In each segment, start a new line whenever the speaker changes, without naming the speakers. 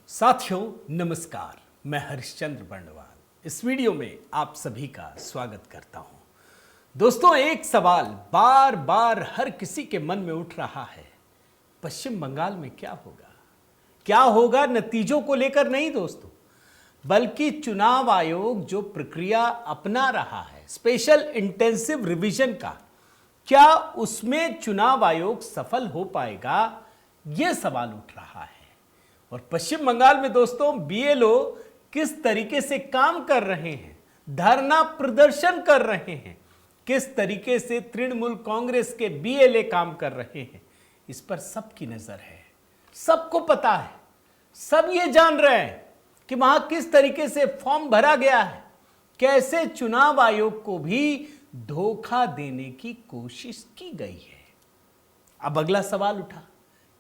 साथियों नमस्कार, मैं हरिश्चंद्र बंडवाल इस वीडियो में आप सभी का स्वागत करता हूं। दोस्तों, एक सवाल बार बार हर किसी के मन में उठ रहा है, पश्चिम बंगाल में क्या होगा? क्या होगा नतीजों को लेकर नहीं दोस्तों, बल्कि चुनाव आयोग जो प्रक्रिया अपना रहा है स्पेशल इंटेंसिव रिवीजन का, क्या उसमें चुनाव आयोग सफल हो पाएगा? यह सवाल उठ रहा है। और पश्चिम बंगाल में दोस्तों बीएलओ किस तरीके से काम कर रहे हैं, धरना प्रदर्शन कर रहे हैं, किस तरीके से तृणमूल कांग्रेस के बीएलए काम कर रहे हैं, इस पर सबकी नजर है। सबको पता है, सब ये जान रहे हैं कि वहां किस तरीके से फॉर्म भरा गया है, कैसे चुनाव आयोग को भी धोखा देने की कोशिश की गई है। अब अगला सवाल उठा,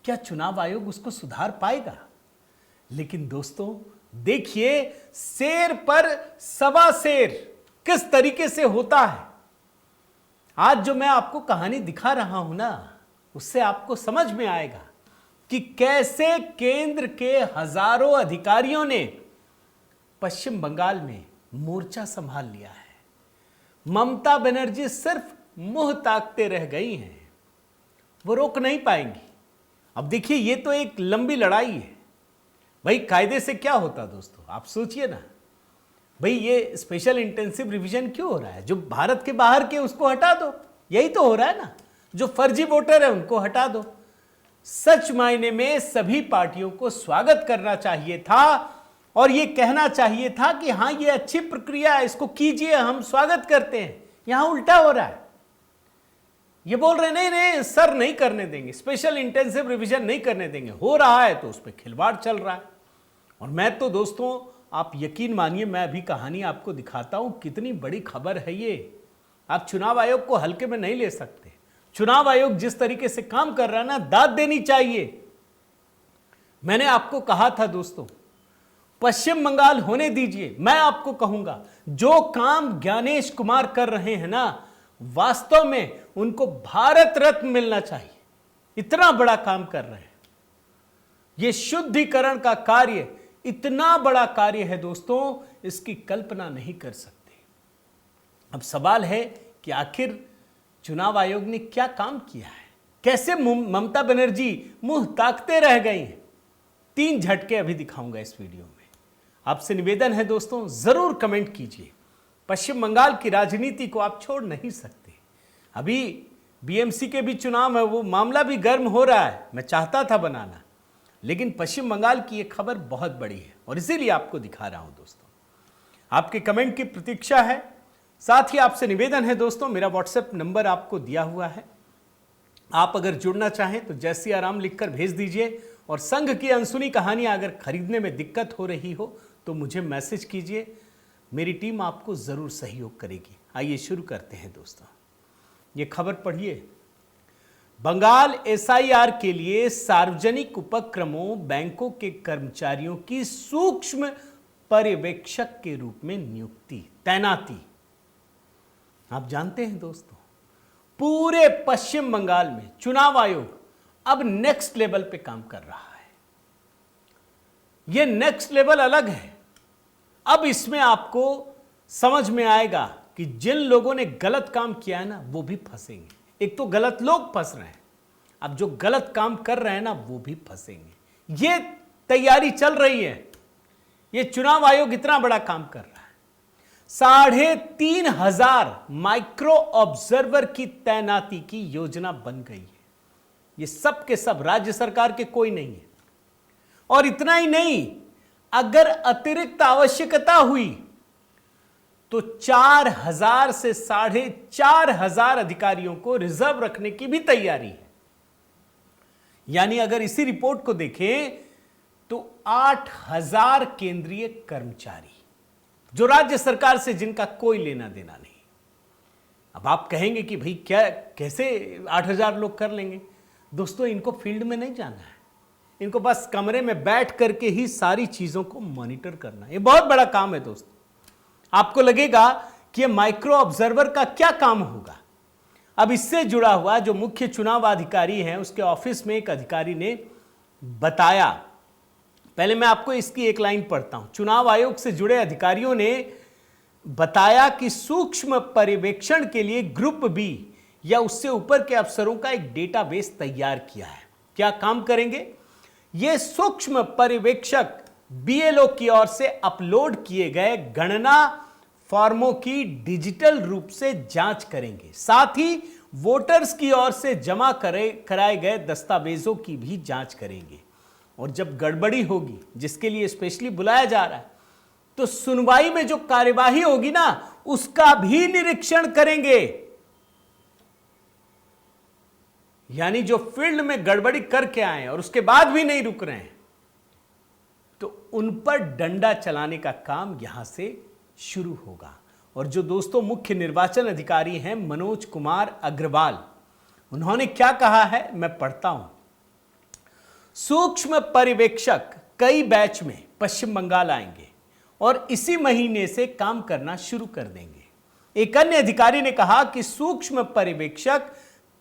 क्या चुनाव आयोग उसको सुधार पाएगा? लेकिन दोस्तों देखिए, शेर पर सवा शेर किस तरीके से होता है। आज जो मैं आपको कहानी दिखा रहा हूं ना, उससे आपको समझ में आएगा कि कैसे केंद्र के हजारों अधिकारियों ने पश्चिम बंगाल में मोर्चा संभाल लिया है। ममता बनर्जी सिर्फ मुंह ताकते रह गई हैं, वो रोक नहीं पाएंगी। अब देखिए, ये तो एक लंबी लड़ाई है भाई। कायदे से क्या होता दोस्तों, आप सोचिए ना भाई, ये स्पेशल इंटेंसिव रिवीजन क्यों हो रहा है? जो भारत के बाहर के उसको हटा दो, यही तो हो रहा है ना। जो फर्जी वोटर है उनको हटा दो। सच मायने में सभी पार्टियों को स्वागत करना चाहिए था और ये कहना चाहिए था कि हाँ, ये अच्छी प्रक्रिया है, इसको कीजिए, हम स्वागत करते हैं। यहां उल्टा हो रहा है। ये बोल रहे नहीं नहीं सर, नहीं करने देंगे, स्पेशल इंटेंसिव रिवीजन नहीं करने देंगे। हो रहा है तो उस पर खिलवाड़ चल रहा है। और मैं तो दोस्तों, आप यकीन मानिए, मैं अभी कहानी आपको दिखाता हूं, कितनी बड़ी खबर है ये। आप चुनाव आयोग को हल्के में नहीं ले सकते। चुनाव आयोग जिस तरीके से काम कर रहा है ना, दाद देनी चाहिए। मैंने आपको कहा था दोस्तों, पश्चिम बंगाल होने दीजिए। मैं आपको कहूंगा, जो काम ज्ञानेश कुमार कर रहे हैं ना, वास्तव में उनको भारत रत्न मिलना चाहिए। इतना बड़ा काम कर रहे हैं। यह शुद्धिकरण का कार्य इतना बड़ा कार्य है दोस्तों, इसकी कल्पना नहीं कर सकते। अब सवाल है कि आखिर चुनाव आयोग ने क्या काम किया है, कैसे ममता बनर्जी मुंह ताकते रह गई हैं। 3 झटके अभी दिखाऊंगा इस वीडियो में। आपसे निवेदन है दोस्तों, जरूर कमेंट कीजिए। पश्चिम बंगाल की राजनीति को आप छोड़ नहीं सकते। अभी बीएमसी के भी चुनाव है, वो मामला भी गर्म हो रहा है। मैं चाहता था बनाना, लेकिन पश्चिम बंगाल की ये खबर बहुत बड़ी है और इसीलिए आपको दिखा रहा हूं दोस्तों। आपके कमेंट की प्रतीक्षा है। साथ ही आपसे निवेदन है दोस्तों, मेरा व्हाट्सएप नंबर आपको दिया हुआ है। आप अगर जुड़ना चाहें तो जय सिया राम लिखकर भेज दीजिए। और संघ की अनसुनी कहानियां अगर खरीदने में दिक्कत हो रही हो तो मुझे मैसेज कीजिए, मेरी टीम आपको जरूर सहयोग करेगी। आइए शुरू करते हैं दोस्तों। ये खबर पढ़िए। बंगाल एसआईआर के लिए सार्वजनिक उपक्रमों बैंकों के कर्मचारियों की सूक्ष्म पर्यवेक्षक के रूप में नियुक्ति, तैनाती। आप जानते हैं दोस्तों, पूरे पश्चिम बंगाल में चुनाव आयोग अब नेक्स्ट लेवल पे काम कर रहा है। यह नेक्स्ट लेवल अलग है। अब इसमें आपको समझ में आएगा कि जिन लोगों ने गलत काम किया है ना, वो भी फंसेंगे। एक तो गलत लोग फंस रहे हैं, अब जो गलत काम कर रहे हैं ना, वो भी फंसेंगे। ये तैयारी चल रही है। ये चुनाव आयोग इतना बड़ा काम कर रहा है। 3,500 माइक्रो ऑब्जर्वर की तैनाती की योजना बन गई है। ये सब के सब राज्य सरकार के कोई नहीं है। और इतना ही नहीं, अगर अतिरिक्त आवश्यकता हुई तो 4,000 से 4,500 अधिकारियों को रिजर्व रखने की भी तैयारी है। यानी अगर इसी रिपोर्ट को देखें तो 8,000 केंद्रीय कर्मचारी, जो राज्य सरकार से जिनका कोई लेना देना नहीं। अब आप कहेंगे कि भाई क्या, कैसे 8,000 लोग कर लेंगे? दोस्तों, इनको फील्ड में नहीं जाना है। इनको बस कमरे में बैठ करके ही सारी चीजों को मॉनिटर करना है। ये बहुत बड़ा काम है दोस्तों। आपको लगेगा कि ये माइक्रो ऑब्जर्वर का क्या काम होगा। अब इससे जुड़ा हुआ जो मुख्य चुनाव अधिकारी हैं, उसके ऑफिस में एक अधिकारी ने बताया पहले मैं आपको इसकी एक लाइन पढ़ता हूं। चुनाव आयोग से जुड़े अधिकारियों ने बताया कि सूक्ष्म पर्यवेक्षण के लिए ग्रुप बी या उससे ऊपर के अफसरों का एक डेटाबेस तैयार किया है। क्या काम करेंगे? ये सूक्ष्म पर्यवेक्षक बीएलओ की ओर से अपलोड किए गए गणना फॉर्मों की डिजिटल रूप से जांच करेंगे, साथ ही वोटर्स की ओर से जमा कराए गए दस्तावेजों की भी जांच करेंगे। और जब गड़बड़ी होगी, जिसके लिए स्पेशली बुलाया जा रहा है, तो सुनवाई में जो कार्यवाही होगी ना, उसका भी निरीक्षण करेंगे। यानी जो फील्ड में गड़बड़ी करके आए और उसके बाद भी नहीं रुक रहे हैं, तो उन पर डंडा चलाने का काम यहां से शुरू होगा। और जो दोस्तों मुख्य निर्वाचन अधिकारी हैं मनोज कुमार अग्रवाल, उन्होंने क्या कहा है, मैं पढ़ता हूं। सूक्ष्म पर्यवेक्षक कई बैच में पश्चिम बंगाल आएंगे और इसी महीने से काम करना शुरू कर देंगे। एक अन्य अधिकारी ने कहा कि सूक्ष्म पर्यवेक्षक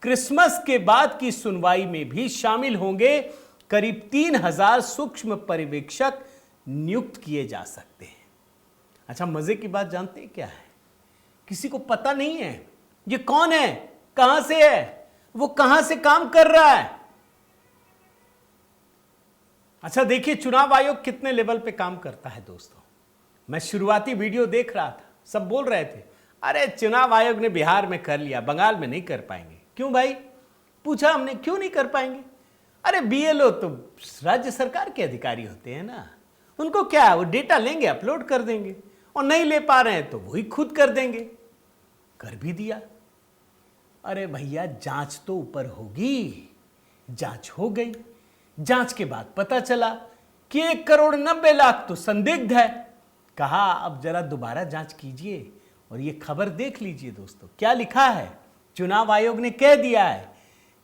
क्रिसमस के बाद की सुनवाई में भी शामिल होंगे। करीब 3000 सूक्ष्म पर्यवेक्षक नियुक्त किए जा सकते हैं। अच्छा, मजे की बात जानते हैं क्या है? किसी को पता नहीं है ये कौन है, कहां से है, वो कहां से काम कर रहा है। अच्छा देखिए, चुनाव आयोग कितने लेवल पे काम करता है दोस्तों। मैं शुरुआती वीडियो देख रहा था, सब बोल रहे थे अरे चुनाव आयोग ने बिहार में कर लिया, बंगाल में नहीं कर पाएंगे। क्यों भाई? पूछा हमने, क्यों नहीं कर पाएंगे? अरे बीएलओ तो राज्य सरकार के अधिकारी होते हैं ना, उनको क्या है, वो डेटा लेंगे, अपलोड कर देंगे, और नहीं ले पा रहे हैं तो वही खुद कर देंगे। कर भी दिया। अरे भैया, जांच तो ऊपर होगी। जांच हो गई, जांच के बाद पता चला कि 1,90,00,000 तो संदिग्ध है। कहा अब जरा दोबारा जांच कीजिए। और ये खबर देख लीजिए दोस्तों, क्या लिखा है। चुनाव आयोग ने कह दिया है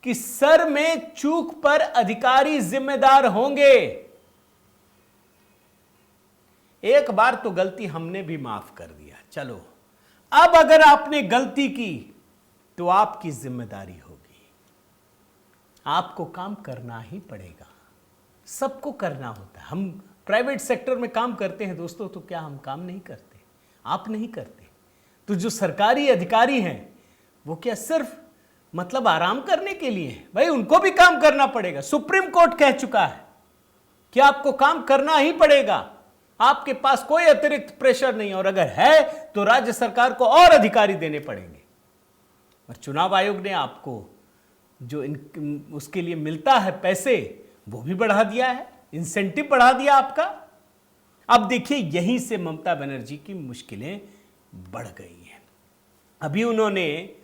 कि सर में चूक पर अधिकारी जिम्मेदार होंगे। एक बार तो गलती हमने भी माफ कर दिया, चलो अब अगर आपने गलती की तो आपकी जिम्मेदारी होगी। आपको काम करना ही पड़ेगा, सबको करना होता है। हम प्राइवेट सेक्टर में काम करते हैं दोस्तों, तो क्या हम काम नहीं करते? आप नहीं करते तो जो सरकारी अधिकारी हैं वो क्या सिर्फ मतलब आराम करने के लिए है? भाई उनको भी काम करना पड़ेगा। सुप्रीम कोर्ट कह चुका है कि आपको काम करना ही पड़ेगा, आपके पास कोई अतिरिक्त प्रेशर नहीं, और अगर है तो राज्य सरकार को और अधिकारी देने पड़ेंगे। और चुनाव आयोग ने आपको जो उसके लिए मिलता है पैसे, वो भी बढ़ा दिया है, इंसेंटिव बढ़ा दिया आपका। अब देखिए, यहीं से ममता बनर्जी की मुश्किलें बढ़ गई हैं। अभी उन्होंने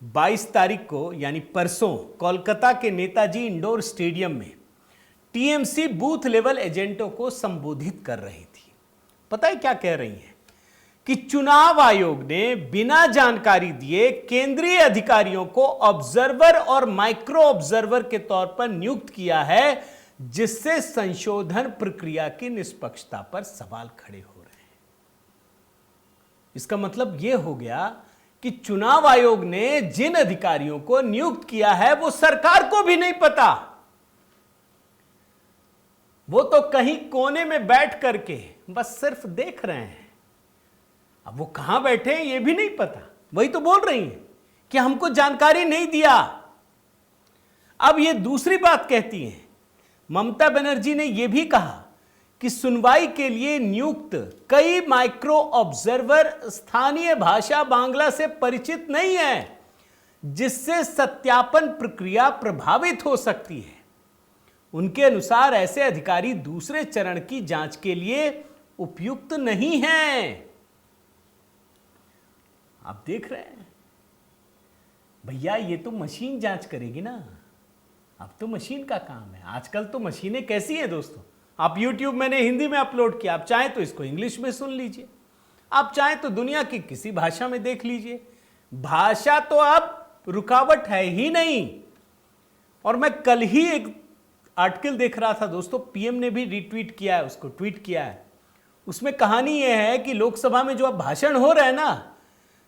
22 तारीख को यानी परसों कोलकाता के नेताजी इंडोर स्टेडियम में टीएमसी बूथ लेवल एजेंटों को संबोधित कर रही थी। पता है क्या कह रही हैं? कि चुनाव आयोग ने बिना जानकारी दिए केंद्रीय अधिकारियों को ऑब्जर्वर और माइक्रो ऑब्जर्वर के तौर पर नियुक्त किया है, जिससे संशोधन प्रक्रिया की निष्पक्षता पर सवाल खड़े हो रहे हैं। इसका मतलब यह हो गया कि चुनाव आयोग ने जिन अधिकारियों को नियुक्त किया है वो सरकार को भी नहीं पता। वो तो कहीं कोने में बैठ करके बस सिर्फ देख रहे हैं। अब वो कहां बैठे हैं ये भी नहीं पता। वही तो बोल रही हैं कि हमको जानकारी नहीं दिया। अब ये दूसरी बात कहती हैं, ममता बनर्जी ने यह भी कहा कि सुनवाई के लिए नियुक्त कई माइक्रो ऑब्जर्वर स्थानीय भाषा बांग्ला से परिचित नहीं है, जिससे सत्यापन प्रक्रिया प्रभावित हो सकती है। उनके अनुसार ऐसे अधिकारी दूसरे चरण की जांच के लिए उपयुक्त नहीं हैं। आप देख रहे हैं भैया, ये तो मशीन जांच करेगी ना। अब तो मशीन का काम है। आजकल तो मशीनें कैसी है दोस्तों, आप YouTube मैंने हिंदी में अपलोड किया, आप चाहें तो इसको इंग्लिश में सुन लीजिए, आप चाहें तो दुनिया की किसी भाषा में देख लीजिए। भाषा तो अब रुकावट है ही नहीं। और मैं कल ही एक आर्टिकल देख रहा था दोस्तों, पीएम ने भी रीट्वीट किया है, उसको ट्वीट किया है। उसमें कहानी यह है कि लोकसभा में जो अब भाषण हो रहा है ना,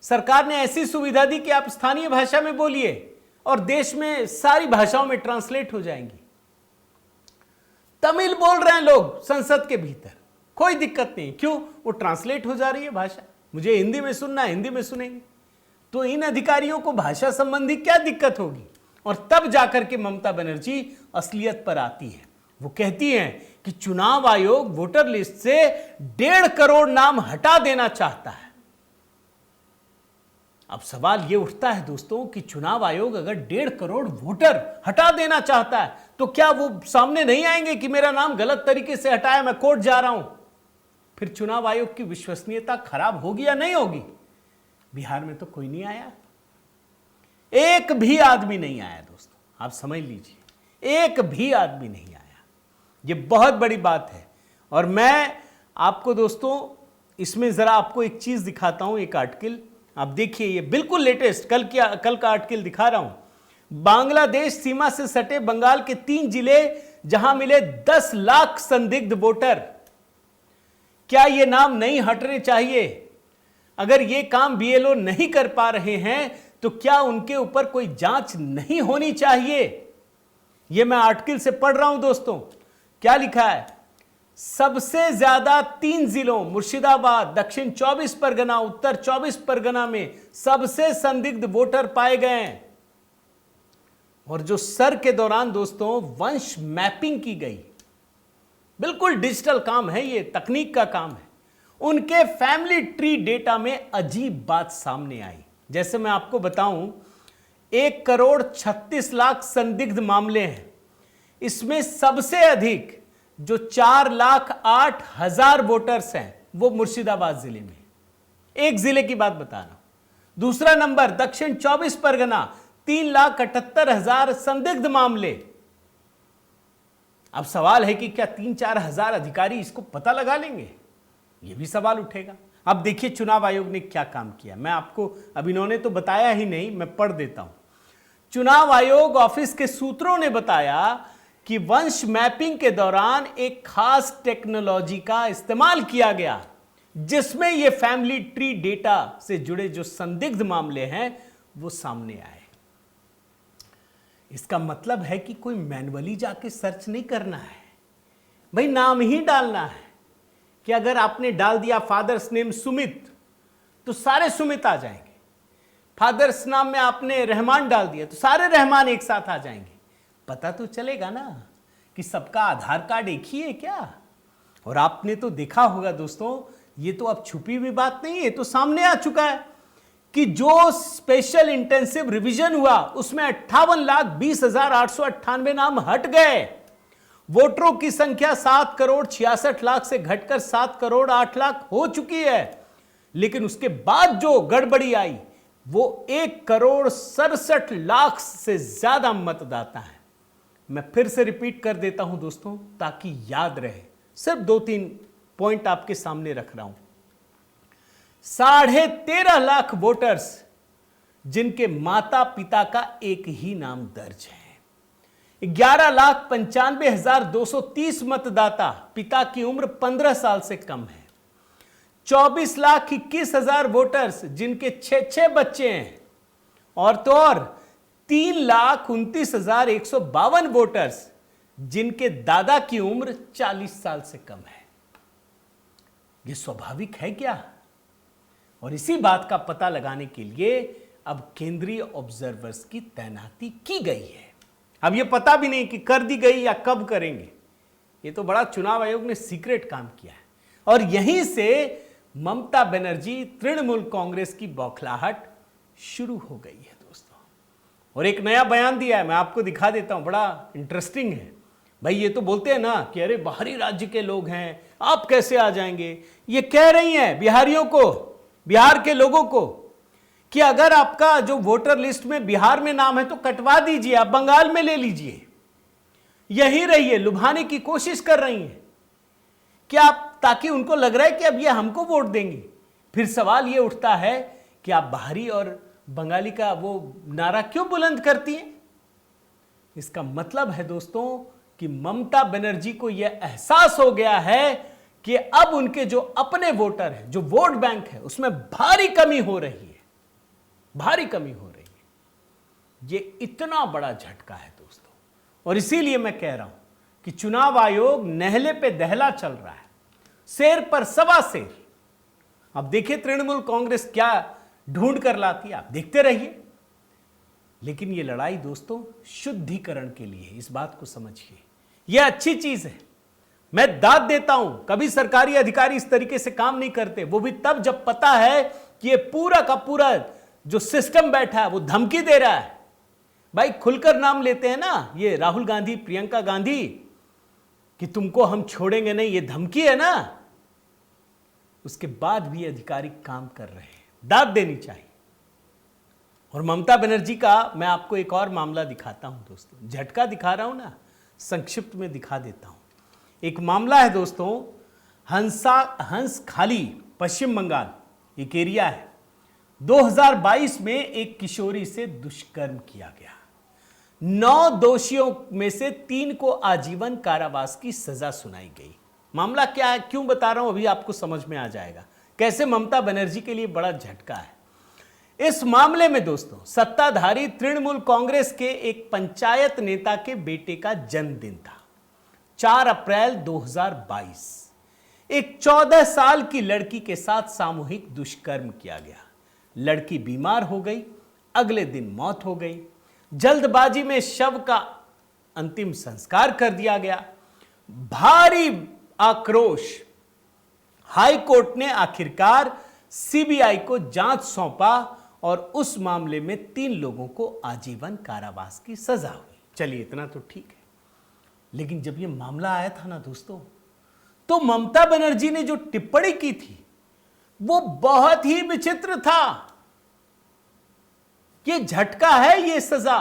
सरकार ने ऐसी सुविधा दी कि आप स्थानीय भाषा में बोलिए और देश में सारी भाषाओं में ट्रांसलेट हो जाएंगी। तमिल बोल रहे हैं लोग संसद के भीतर, कोई दिक्कत नहीं। क्यों? वो ट्रांसलेट हो जा रही है भाषा। मुझे हिंदी में सुनना है, हिंदी में सुनेंगे। तो इन अधिकारियों को भाषा संबंधी क्या दिक्कत होगी? और तब जाकर के ममता बनर्जी असलियत पर आती है। वो कहती हैं कि चुनाव आयोग वोटर लिस्ट से 1.5 करोड़ नाम हटा देना चाहता है। अब सवाल यह उठता है दोस्तों कि चुनाव आयोग अगर 1.5 करोड़ वोटर हटा देना चाहता है तो क्या वो सामने नहीं आएंगे कि मेरा नाम गलत तरीके से हटाया, मैं कोर्ट जा रहा हूं? फिर चुनाव आयोग की विश्वसनीयता खराब होगी या नहीं होगी? बिहार में तो कोई नहीं आया, एक भी आदमी नहीं आया दोस्तों, आप समझ लीजिए, एक भी आदमी नहीं आया। ये बहुत बड़ी बात है। और मैं आपको दोस्तों इसमें जरा आपको एक चीज दिखाता हूं, एक आर्टिकल आप देखिए, ये बिल्कुल लेटेस्ट कल का आर्टिकल दिखा रहा हूं। बांग्लादेश सीमा से सटे बंगाल के 3 जिले जहां मिले 10 लाख संदिग्ध वोटर। क्या ये नाम नहीं हटने चाहिए? अगर ये काम बीएलओ नहीं कर पा रहे हैं तो क्या उनके ऊपर कोई जांच नहीं होनी चाहिए? ये मैं आर्टिकल से पढ़ रहा हूं दोस्तों। क्या लिखा है? सबसे ज्यादा 3 जिलों मुर्शिदाबाद, दक्षिण 24 परगना, उत्तर 24 परगना में सबसे संदिग्ध वोटर पाए गए हैं। और जो सर के दौरान दोस्तों वंश मैपिंग की गई, बिल्कुल डिजिटल काम है, ये तकनीक का काम है। उनके फैमिली ट्री डेटा में अजीब बात सामने आई। जैसे मैं आपको बताऊं, 1 करोड़ 36 लाख संदिग्ध मामले हैं। इसमें सबसे अधिक जो 4,08,000 वोटर्स हैं वो मुर्शिदाबाद जिले में। एक जिले की बात बता रहा हूं। दूसरा नंबर दक्षिण 24 परगना, 3,78,000 संदिग्ध मामले। अब सवाल है कि क्या 3-4 हजार अधिकारी इसको पता लगा लेंगे? यह भी सवाल उठेगा। अब देखिए चुनाव आयोग ने क्या काम किया। मैं आपको, अब इन्होंने तो बताया ही नहीं, मैं पढ़ देता हूं। चुनाव आयोग ऑफिस के सूत्रों ने बताया कि वंश मैपिंग के दौरान एक खास टेक्नोलॉजी का इस्तेमाल किया गया जिसमें यह फैमिली ट्री डेटा से जुड़े जो संदिग्ध मामले हैं वो सामने आए। इसका मतलब है कि कोई मैन्युअली जाके सर्च नहीं करना है, भाई नाम ही डालना है। कि अगर आपने डाल दिया फादर्स नेम सुमित तो सारे सुमित आ जाएंगे। फादर्स नाम में आपने रहमान डाल दिया तो सारे रहमान एक साथ आ जाएंगे। पता तो चलेगा ना कि सबका आधार कार्ड एक ही है क्या? और आपने तो देखा होगा दोस्तों, ये तो अब छुपी हुई बात नहीं है, तो सामने आ चुका है कि जो स्पेशल इंटेंसिव रिवीजन हुआ उसमें 58,20,898 नाम हट गए। वोटरों की संख्या 7 करोड़ 66 लाख से घटकर 7 करोड़ 8 लाख हो चुकी है। लेकिन उसके बाद जो गड़बड़ी आई वो 1 करोड़ 67 लाख से ज्यादा मतदाता है। मैं फिर से रिपीट कर देता हूं दोस्तों ताकि याद रहे, सिर्फ 2-3 पॉइंट आपके सामने रख रहा हूं। 13.5 लाख वोटर्स जिनके माता पिता का एक ही नाम दर्ज है। 11,95,230 मतदाता पिता की उम्र 15 साल से कम है। 24,21,000 वोटर्स जिनके 6 बच्चे हैं। और तो और 3,29,152 वोटर्स जिनके दादा की उम्र 40 साल से कम है। यह स्वाभाविक है क्या? और इसी बात का पता लगाने के लिए अब केंद्रीय ऑब्जर्वर्स की तैनाती की गई है। अब यह पता भी नहीं कि कर दी गई या कब करेंगे। ये तो बड़ा चुनाव आयोग ने सीक्रेट काम किया है। और यहीं से ममता बनर्जी तृणमूल कांग्रेस की बौखलाहट शुरू हो गई है दोस्तों। और एक नया बयान दिया है, मैं आपको दिखा देता हूं, बड़ा इंटरेस्टिंग है। भाई ये तो बोलते हैं ना कि अरे बाहरी राज्य के लोग हैं, आप कैसे आ जाएंगे। ये कह रही हैं बिहारियों को, बिहार के लोगों को कि अगर आपका जो वोटर लिस्ट में बिहार में नाम है तो कटवा दीजिए, आप बंगाल में ले लीजिए, यहीं रहिए। लुभाने की कोशिश कर रही हैं कि आप, ताकि उनको लग रहा है कि अब ये हमको वोट देंगे। फिर सवाल ये उठता है कि आप बाहरी और बंगाली का वो नारा क्यों बुलंद करती हैं? इसका मतलब है दोस्तों कि ममता बनर्जी को यह एहसास हो गया है कि अब उनके जो अपने वोटर हैं, जो वोट बैंक है, उसमें भारी कमी हो रही है, भारी कमी हो रही है। ये इतना बड़ा झटका है दोस्तों। और इसीलिए मैं कह रहा हूं कि चुनाव आयोग नहले पे दहला चल रहा है, शेर पर सवा शेर। अब देखिए तृणमूल कांग्रेस क्या ढूंढ कर लाती है, आप देखते रहिए। लेकिन ये लड़ाई दोस्तों शुद्धिकरण के लिए है, इस बात को समझिए। यह अच्छी चीज है, मैं दाद देता हूं। कभी सरकारी अधिकारी इस तरीके से काम नहीं करते, वो भी तब जब पता है कि ये पूरा का पूरा जो सिस्टम बैठा है वो धमकी दे रहा है। भाई खुलकर नाम लेते हैं ना ये राहुल गांधी, प्रियंका गांधी, कि तुमको हम छोड़ेंगे नहीं, ये धमकी है ना। उसके बाद भी अधिकारी काम कर रहे हैं, दाद देनी चाहिए। और ममता बनर्जी का मैं आपको एक और मामला दिखाता हूं दोस्तों, झटका दिखा रहा हूं ना, संक्षिप्त में दिखा देता हूं। एक मामला है दोस्तों, हंसखाली पश्चिम बंगाल एक एरिया है। 2022 में एक किशोरी से दुष्कर्म किया गया। 9 दोषियों में से 3 को आजीवन कारावास की सजा सुनाई गई। मामला क्या है, क्यों बता रहा हूं, अभी आपको समझ में आ जाएगा कैसे ममता बनर्जी के लिए बड़ा झटका है। इस मामले में दोस्तों सत्ताधारी तृणमूल कांग्रेस के एक पंचायत नेता के बेटे का जन्मदिन था, 4 अप्रैल 2022। एक 14 साल की लड़की के साथ सामूहिक दुष्कर्म किया गया। लड़की बीमार हो गई, अगले दिन मौत हो गई। जल्दबाजी में शव का अंतिम संस्कार कर दिया गया। भारी आक्रोश, हाई कोर्ट ने आखिरकार सीबीआई को जांच सौंपा और उस मामले में 3 लोगों को आजीवन कारावास की सजा हुई। चलिए इतना तो ठीक है, लेकिन जब यह मामला आया था ना दोस्तों, तो ममता बनर्जी ने जो टिप्पणी की थी वो बहुत ही विचित्र था। ये झटका है, ये सजा।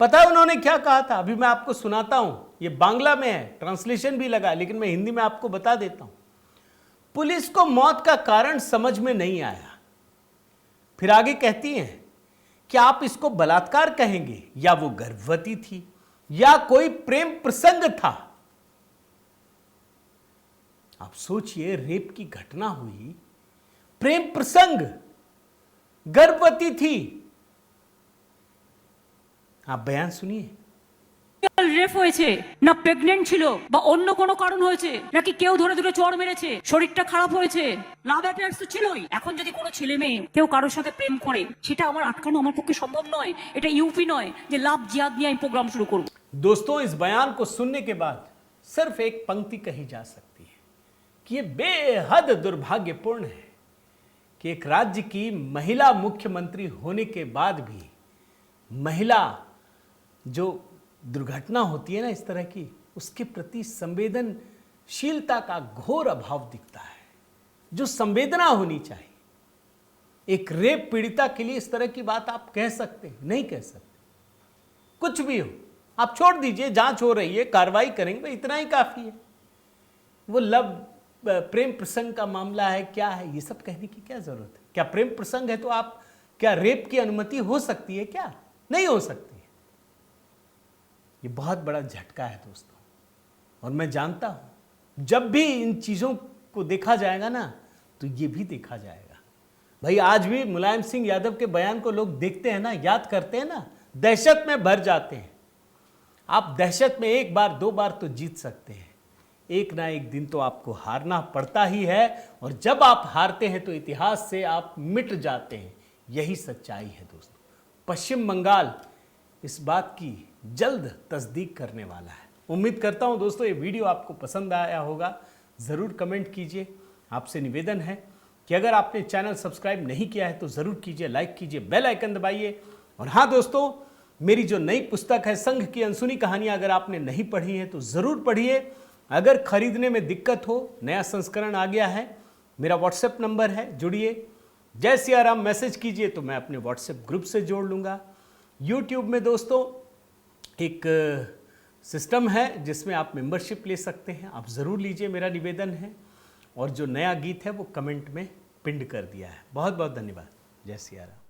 पता है उन्होंने क्या कहा था, अभी मैं आपको सुनाता हूं। ये बांग्ला में है, ट्रांसलेशन भी लगा, लेकिन मैं हिंदी में आपको बता देता हूं। पुलिस को मौत का कारण समझ में नहीं आया। फिर आगे कहती हैं कि आप इसको बलात्कार कहेंगे, या वो गर्भवती थी, या कोई प्रेम प्रसंग था। आप सोचिए, रेप की घटना हुई, प्रेम प्रसंग, गर्भवती थी। आप बयान सुनिए।
রেপ হয়েছে না প্রেগন্যান্ট ছিল বা অন্য কোনো কারণ হয়েছে নাকি কেউ ধরে ধরে চড় মেরেছে, শরীরটা খারাপ হয়েছে, লাভ অ্যাফেয়ার্স তো ছিলই। এখন যদি কোনো ছেলে মেয়ে কেউ কারোর সাথে প্রেম করে, সেটা আমার আটকানো আমার পক্ষে সম্ভব নয়। এটা ইউপি নয় যে লাভ জিহাদ নিয়ে আমি प्रोग्राम शुरू করব।
दोस्तों इस बयान को सुनने के बाद सिर्फ एक पंक्ति कही जा सकती है कि यह बेहद दुर्भाग्यपूर्ण है कि एक राज्य की महिला मुख्यमंत्री होने के बाद भी महिला जो दुर्घटना होती है ना इस तरह की, उसके प्रति संवेदनशीलता का घोर अभाव दिखता है। जो संवेदना होनी चाहिए, एक रेप पीड़िता के लिए इस तरह की बात आप कह सकते हैं? नहीं कह सकते। कुछ भी हो, आप छोड़ दीजिए, जांच हो रही है, कार्रवाई करेंगे, इतना ही काफी है। वो लव प्रेम प्रसंग का मामला है, क्या है, ये सब कहने की क्या जरूरत है? क्या प्रेम प्रसंग है तो आप क्या रेप की अनुमति हो सकती है? क्या नहीं हो सकती है। ये बहुत बड़ा झटका है दोस्तों, और मैं जानता हूं जब भी इन चीजों को देखा जाएगा ना, तो ये भी देखा जाएगा। भाई आज भी मुलायम सिंह यादव के बयान को लोग देखते हैं ना, याद करते हैं ना, दहशत में भर जाते हैं। आप दहशत में 1 बार 2 बार तो जीत सकते हैं, एक ना एक दिन तो आपको हारना पड़ता ही है। और जब आप हारते हैं तो इतिहास से आप मिट जाते हैं। यही सच्चाई है दोस्तों। पश्चिम बंगाल इस बात की जल्द तस्दीक करने वाला है। उम्मीद करता हूं दोस्तों ये वीडियो आपको पसंद आया होगा। ज़रूर कमेंट कीजिए। आपसे निवेदन है कि अगर आपने चैनल सब्सक्राइब नहीं किया है तो ज़रूर कीजिए, लाइक कीजिए, बेल आइकन दबाइए। और हाँ दोस्तों, मेरी जो नई पुस्तक है संघ की अनसुनी कहानियां, अगर आपने नहीं पढ़ी है तो ज़रूर पढ़िए। अगर खरीदने में दिक्कत हो, नया संस्करण आ गया है, मेरा व्हाट्सएप नंबर है, जुड़िए। जय सिया राम मैसेज कीजिए तो मैं अपने व्हाट्सएप ग्रुप से जोड़ लूँगा। यूट्यूब में दोस्तों एक सिस्टम है जिसमें आप मेंबरशिप ले सकते हैं, आप ज़रूर लीजिए, मेरा निवेदन है। और जो नया गीत है वो कमेंट में पिंड कर दिया है। बहुत बहुत धन्यवाद। जय सिया राम।